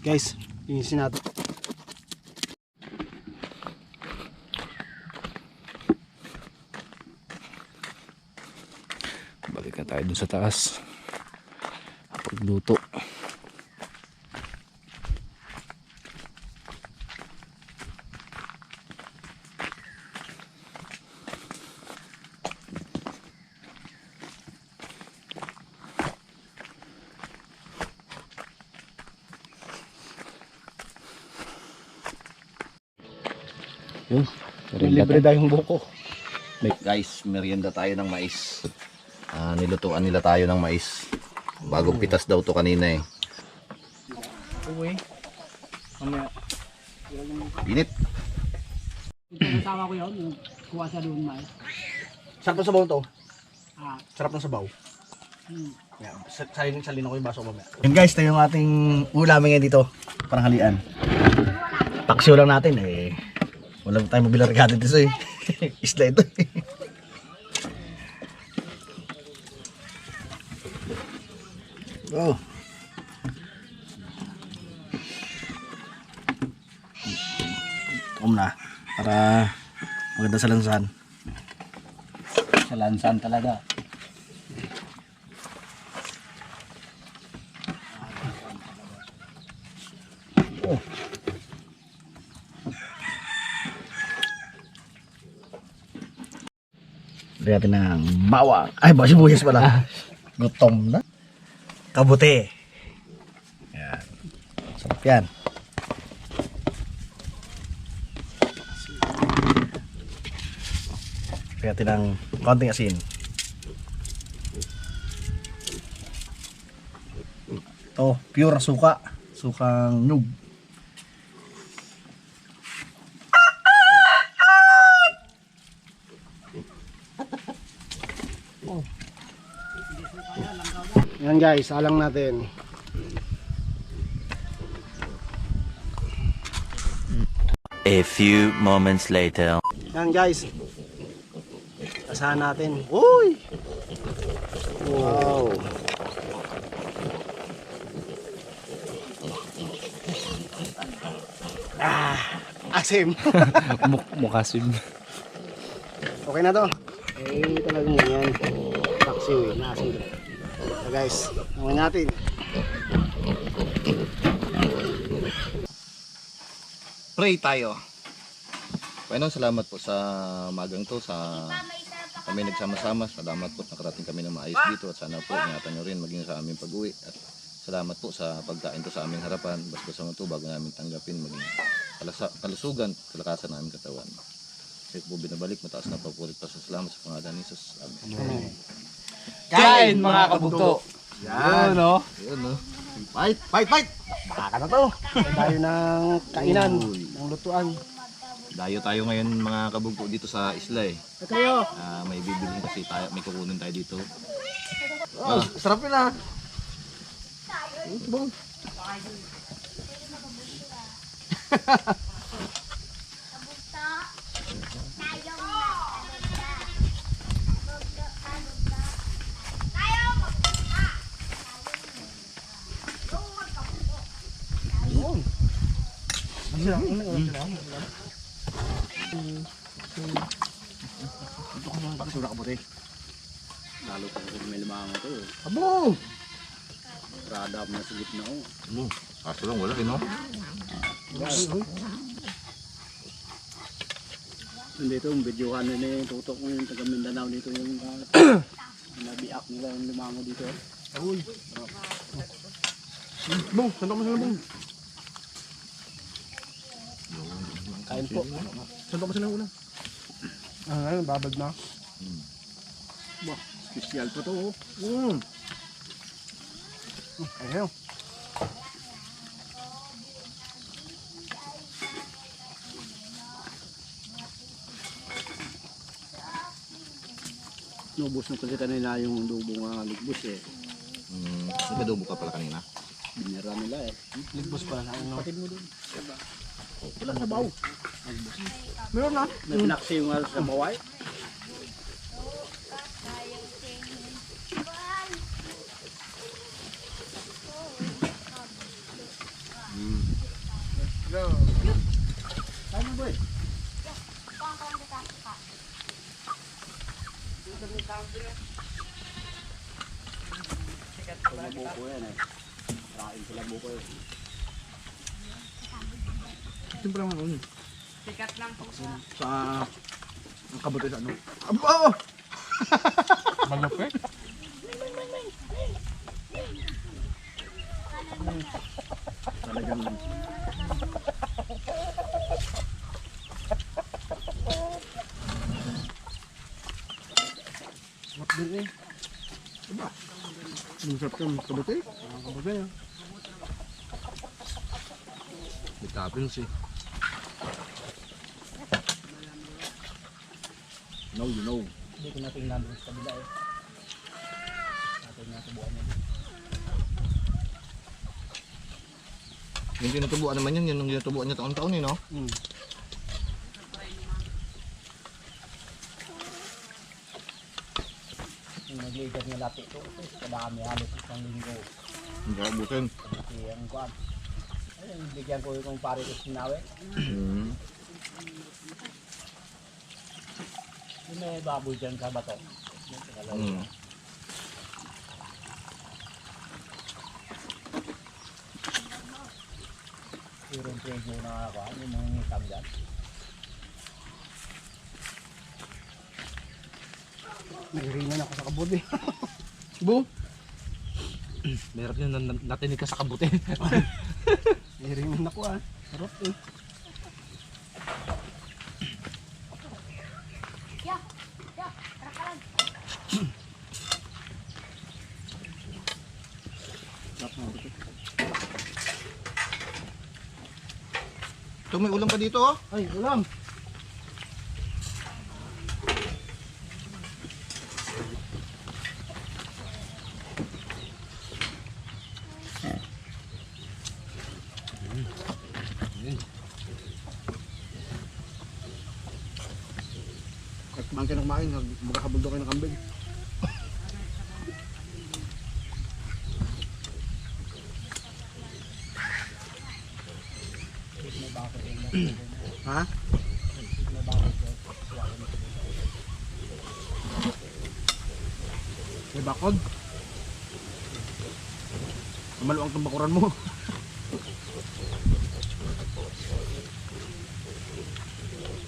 Guys, linisin natin. Balik na tayo dun sa taas. Pagluto. Yun, Libre daw yung buko. Guys, merienda tayo ng mais. Nilutuan nila tayo ng mais. Bagong pitas daw to kanina eh. Uwi. Mamaya. Init. Ito nasawa ko yun, yung kuha sa doon may. Sarap ng sabaw to. Ah, Sarap ng sabaw. hmm. Yeah, salin ako yung baso mamaya. Yun guys, ito yung ating ulamin ngayon dito. Panghalian. Paksiw lang natin eh. Wala tayong mabilang regado dito eh. Isla ito eh. Oh. Na para maganda sa lansan. Sa lansan talaga. Oh. Lagyan natin ng bawang. Ay, sibuyas pala. Gutom na. Kabuti. Yan. Sarap yan. Lagyan natin ng konting asin. Ito, pure suka. Sukang nyug. Yan guys, alang natin. A few moments later. Yan guys. Asahan natin. Uy! Wow! Asim. Mukasim. Okay na to. Eh, talagang ganyan. Paksiw eh, naasim ko. So guys, naman natin. Pray tayo. Panginoon, salamat po sa magang to, sa kami nagsama-sama. Salamat po nakarating kami ng maayos dito at sana po ingatan nyo rin maging sa aming pag-uwi. At salamat po sa pagkain to sa aming harapan. Basta mo to bago namin tanggapin maging kalusugan, kalakasan ng aming katawan. Kasi po binabalik, mataas na papulit pa sa salamat sa pangalan ni Jesus. Amen. Kain mga kabugto. Yan. no? Yun, no? Fight! Fight! Fight! Baka na to. Tayo ng kainan, ng lutuan. Dayo tayo ngayon mga kabugto dito sa isla eh. Kayo! May bibilhin kasi tayo, may kukunin tayo dito. Oh, sarap yun ah. Bong. Paksiw na kabuti. Lalo pa kung may limang ito. Abo! Radam na sigit na oh. Kaso lang wala no? Dito yung video ka nila yung tutok mo yung taga Mindanao dito yung nabiak nila yung limango dito. Uy. Bong, saan mo sila bong? Kain po. Saan mo sila ulam? Ayun, babad na. Bah, special pa to oh. Ayun. Nubos na kasi kanila yung dubo nga ligbos eh. Nagadubo ka pala kanina. Binira nila eh. Ligbos pala na ano. Patid mo dun. Wala sa baw. Meron na. May pinaksi yung sa baway. Ano boy? Sila buko yan eh. Kain sila buko yan. Siyempre lang ano. Sikat lang po Sa ang kabuti sa ano. Oh! Malupit. Talagang sarap din eh. Diba? Ang sarap yung kabuti. Ang kabuti ah. May toppings eh. No, you know. Hindi ko natingnan doon sa kabila eh. Natin natubuan niya. Yung tinutubuan naman yun, yun ang tinutubuan niya taon-taon eh, no? Yung nagligat ng lapi ito, kadami halos isang linggo. Hindi ako butin. Kasi ang kuwan. Ayun, bigyan ko yung pare ko sinawi. Mm. Yung may baboy dyan sa bato. Mm. Yung prego na kuwan, yung mga ngitang dyan. Nagringan ako sa kabuti. Bu! Meron yun, natinig ka sa kabuti. Nagringan ako ah. Sarap eh. Ito may ulam pa dito, oh. Ay, ulam! At kumain kayo ng kumain, magkakabuldo kayo ng kambing. Ha? May bakod? Maluwang itong bakuran mo.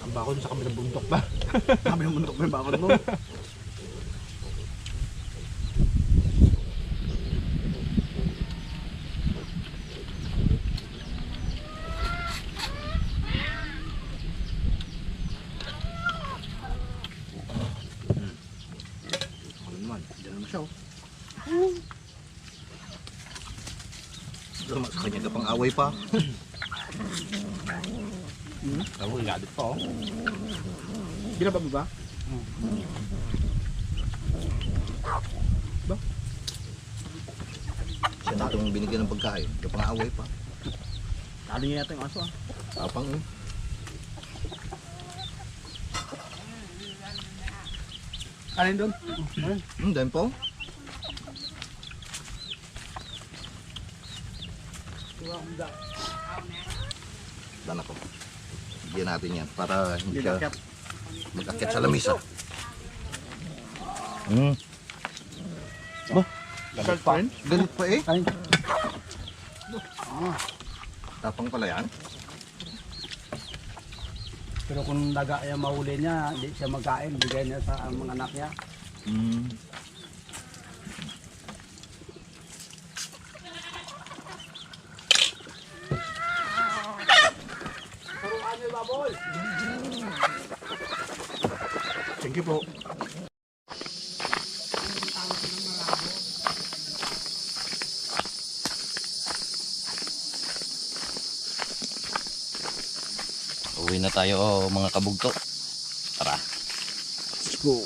Ang bakod sa kabilang bundok ba? Sabi ng muntok mo yung bakod mo. Ano naman, dyan naman siya oh. Sa kanya ka pang away pa. Ako, igadit pa oh. Gila ba ba? Siya na itong binigyan ng pagkain. Ka pang away pa. Talo niya yata yung aso ah. Tapang eh. Alin doon? Dahil po. Dan ako. Bigyan natin yan para hindi ka magkakit sa lamisa. Mm. Salt pa rin? Galit pa eh. Ay. Tapang pala yan. Pero kung daga yung mahuli niya, hindi siya magkain, bigay niya sa mga anak niya. Mm. Thank you po. Uwi na tayo mga kabugto. Tara. Let's go.